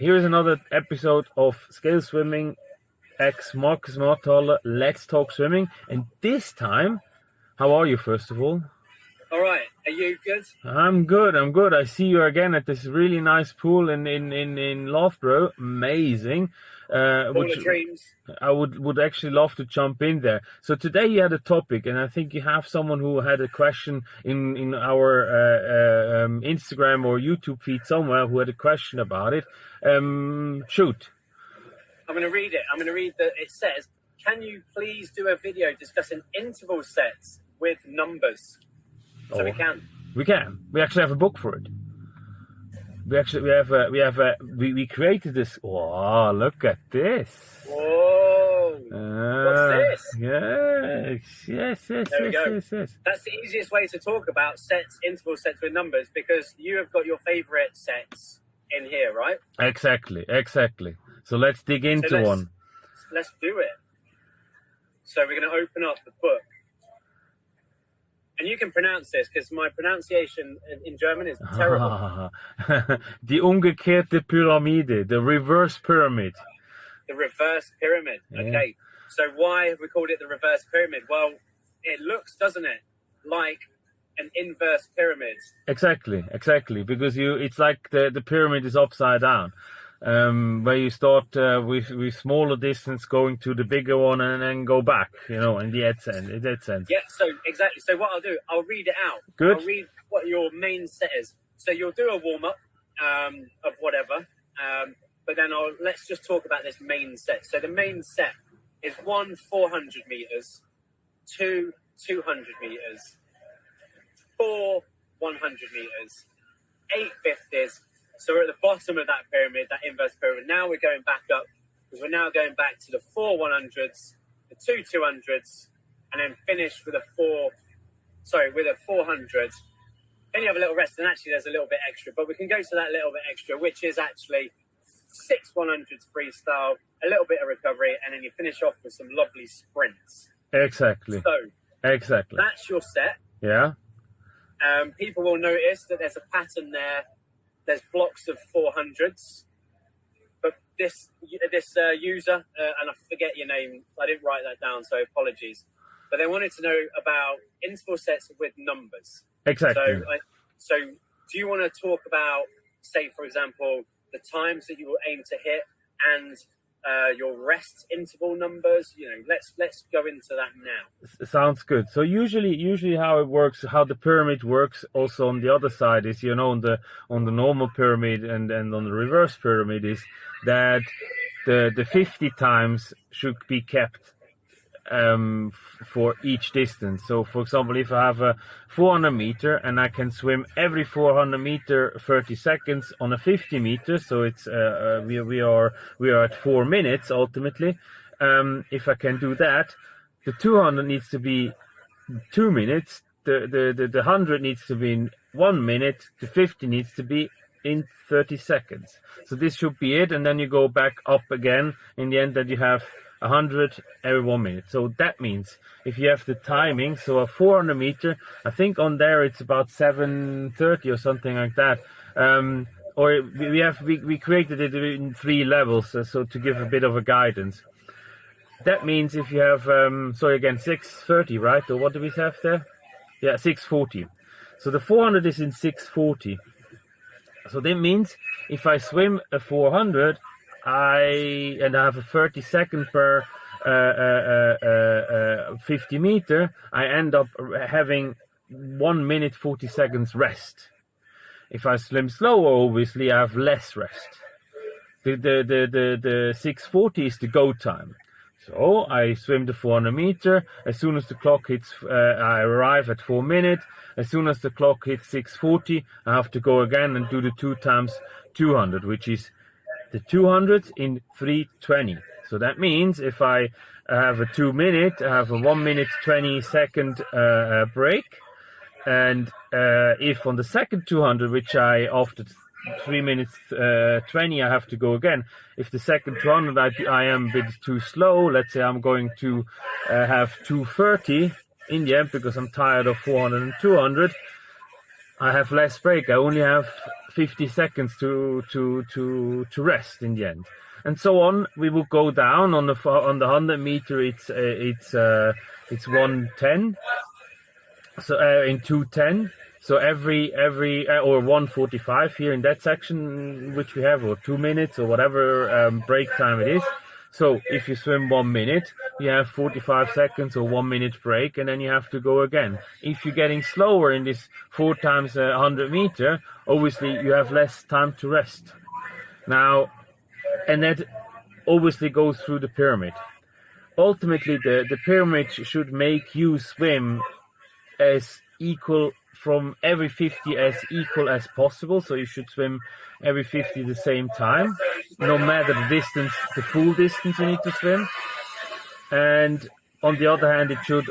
Here's another episode of Scale Swimming X Marcus Marthaler. Let's talk swimming. And this time, how are you, first of all? All right. Are you good? I'm good. I see you again at this really nice pool in Loughborough. Amazing. All the dreams. I would actually love to jump in there. So today you had a topic, and I think you have someone who had a question in our Instagram or YouTube feed somewhere who had a question about it. Shoot. I'm going to read it. It says, can you please do a video discussing interval sets with numbers? So we can. We actually have a book for it. We created this. Oh, look at this. Whoa. What's this? Yes. There we go. Yes. That's the easiest way to talk about sets, interval sets with numbers, because you have got your favorite sets in here, right? Exactly. So let's dig into one. Let's do it. So we're going to open up the book. And you can pronounce this, because my pronunciation in German is terrible. Die umgekehrte Pyramide, the reverse pyramid. The reverse pyramid. Yeah. Okay. So why have we called it the reverse pyramid? Well, it looks, doesn't it, like an inverse pyramid. Exactly. Because it's like the pyramid is upside down. Where you start with smaller distance going to the bigger one and then go back, in that sense. Yeah, so exactly. So what I'll do, I'll read it out. Good. I'll read what your main set is. So you'll do a warm-up of whatever, but then let's just talk about this main set. So the main set is 1 400 meters, 2 200 meters, 4 100 meters, 8 50s. So we're at the bottom of that pyramid, that inverse pyramid. Now we're going back up, because we're now going back to the 4 100s, the 2 200s, and then finish with a 400. Then you have a little rest, and actually there's a little bit extra, but we can go to that little bit extra, which is actually 6 100s freestyle, a little bit of recovery, and then you finish off with some lovely sprints. Exactly. So exactly. That's your set. Yeah. People will notice that there's a pattern there. There's blocks of 400s, but this user, and I forget your name, I didn't write that down, so apologies, but they wanted to know about interval sets with numbers. Exactly. So do you want to talk about, say, for example, the times that you will aim to hit and your rest interval numbers? Let's go into that now. Sounds good. So usually how it works, how the pyramid works also on the other side is, on the normal pyramid and on the reverse pyramid is that the 50 times should be kept for each distance. So for example, if I have a 400 meter and I can swim every 400 meter 30 seconds on a 50 meter, so it's we are at 4 minutes ultimately. If I can do that, the 200 needs to be 2 minutes, the 100 needs to be in 1 minute, the 50 needs to be in 30 seconds. So this should be it, and then you go back up again in the end that you have 100 every 1 minute. So that means if you have the timing, so a 400 meter, I think on there it's about 7:30 or something like that. Or we created it in 3 levels, so to give a bit of a guidance. That means if you have 6:30, right? Or what do we have there? Yeah, 6:40. So the 400 is in 6:40. So that means if I swim a 400, I have a 30 second per 50 meter, I end up having 1 minute 40 seconds rest. If I swim slower, obviously I have less rest. The 6:40 is the go time. So I swim the 400 meter. As soon as the clock hits, I arrive at 4 minutes. As soon as the clock hits 6:40, I have to go again and do the 2 times 200, which is the 200 in 3:20. So that means if I have a 2 minute, I have a 1 minute 20 second break. And if on the second 200, which after 3 minutes 20, I have to go again. If the second 200 I am a bit too slow, let's say I'm going to have 2:30 in the end because I'm tired of 400 and 200, I have less break. I only have 50 seconds to rest in the end, and so on. We will go down on the 100 meter. It's 110. So in 210. So every or 145 here in that section which we have, or 2 minutes or whatever break time it is. So if you swim 1 minute, you have 45 seconds or 1 minute break, and then you have to go again. If you're getting slower in this 4 times 100 meter, obviously you have less time to rest. Now, and that obviously goes through the pyramid. Ultimately, the pyramid should make you swim as equal from every 50 as equal as possible. So you should swim every 50 the same time, no matter the distance, the full distance you need to swim. And on the other hand, it should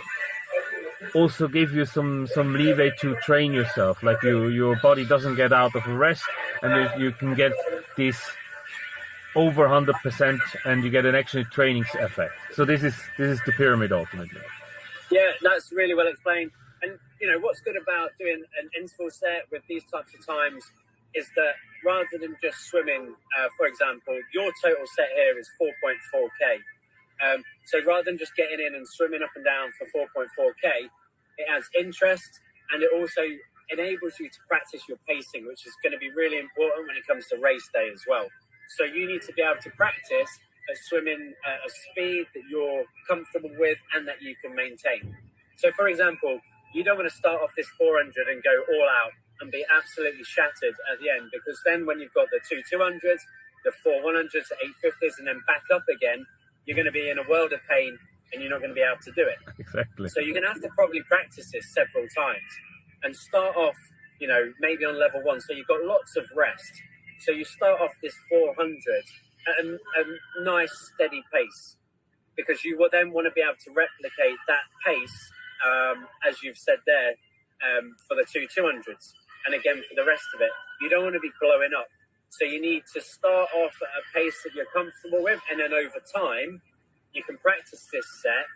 also give you some leeway to train yourself, like your body doesn't get out of a rest, and you can get this over 100%, and you get an actual training effect. So this is the pyramid ultimately. Yeah, that's really well explained. And what's good about doing an interval set with these types of times is that rather than just swimming, for example, your total set here is 4.4k. So rather than just getting in and swimming up and down for 4.4k, it adds interest, and it also enables you to practice your pacing, which is going to be really important when it comes to race day as well. So you need to be able to practice at swimming at a speed that you're comfortable with and that you can maintain. So, for example, you don't want to start off this 400 and go all out and be absolutely shattered at the end, because then when you've got the 200s, the 100s, the 850s, and then back up again, you're going to be in a world of pain and you're not going to be able to do it. Exactly. So you're going to have to probably practice this several times and start off, maybe on level 1. So you've got lots of rest. So you start off this 400 at a nice steady pace, because you will then want to be able to replicate that pace, as you've said there, for the 200s, and again for the rest of it. You don't want to be blowing up. So you need to start off at a pace that you're comfortable with, and then over time, you can practice this set,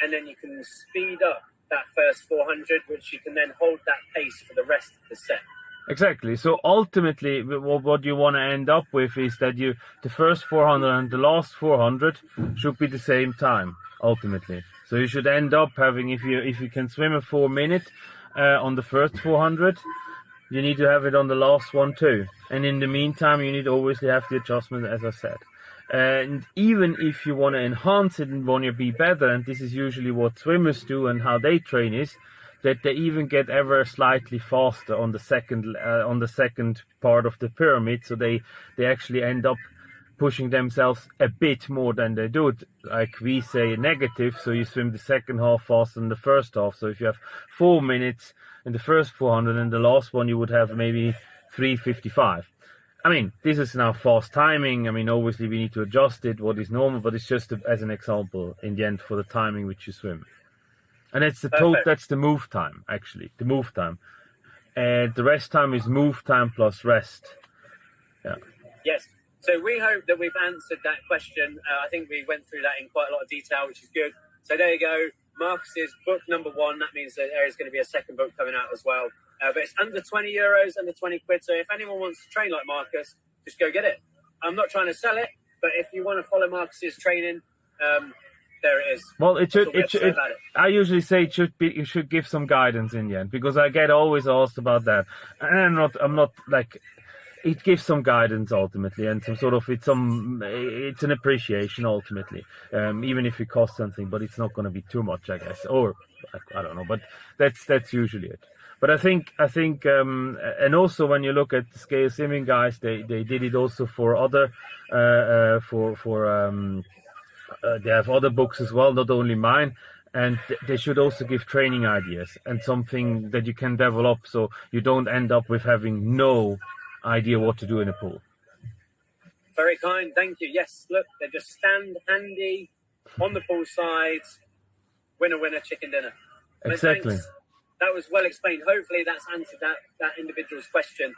and then you can speed up that first 400, which you can then hold that pace for the rest of the set. Exactly. So ultimately, what you want to end up with is that the first 400 and the last 400 should be the same time. Ultimately, so you should end up having, if you can swim a 4 minute on the first 400, you need to have it on the last one too. And in the meantime, you need to obviously have the adjustment, as I said. And even if you want to enhance it and want to be better, and this is usually what swimmers do and how they train, is that they even get ever slightly faster on the second part of the pyramid. So they actually end up pushing themselves a bit more than they do. Like we say, negative. So you swim the second half faster than the first half. So if you have 4 minutes in the first 400 and the last one, you would have maybe 3:55. I mean, this is now fast timing. I mean, obviously we need to adjust it, what is normal, but it's just as an example in the end for the timing which you swim. And it's that's the move time, actually, the move time. And the rest time is move time plus rest. Yeah. Yes. So we hope that we've answered that question. I think we went through that in quite a lot of detail, which is good. So there you go. Marcus's book number 1. That means that there is going to be a second book coming out as well. But it's under €20, under 20 quid. So if anyone wants to train like Marcus, just go get it. I'm not trying to sell it, but if you want to follow Marcus's training, there it is. Well, I usually say you should give some guidance in the end, because I get always asked about that. And I'm not like, it gives some guidance ultimately, and some sort of, it's an appreciation ultimately, even if it costs something, but it's not going to be too much, I guess, or I don't know, but that's usually it. But I think, and also when you look at the scale swimming guys, they did it also for other, they have other books as well, not only mine, and they should also give training ideas and something that you can develop, so you don't end up with having no idea what to do in a pool. Very kind, thank you. Yes, look, they just stand handy on the pool sides. Winner, winner, chicken dinner. Exactly. That was well explained. Hopefully that's answered that individual's question.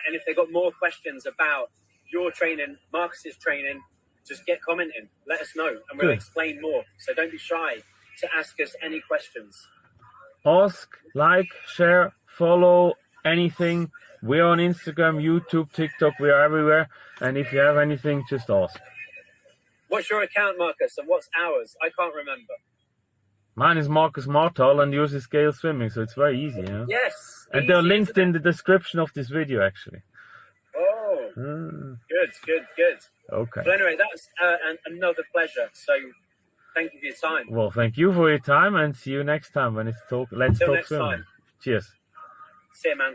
And if they've got more questions about your training, Marcus's training, just get commenting. Let us know, and we'll explain more. So don't be shy to ask us any questions. Ask, like, share, follow, anything. We're on Instagram, YouTube, TikTok. We are everywhere. And if you have anything, just ask. What's your account, Marcus, and what's ours? I can't remember. Mine is Marcus Martal and yours is Scale Swimming, so it's very easy, you know? Yes. And they're linked in the description of this video, actually. Oh, good. Okay. But anyway, that's another pleasure. So thank you for your time. Well, thank you for your time and see you next time when it's Let's Till Talk next Swimming. time. Cheers. See you, man.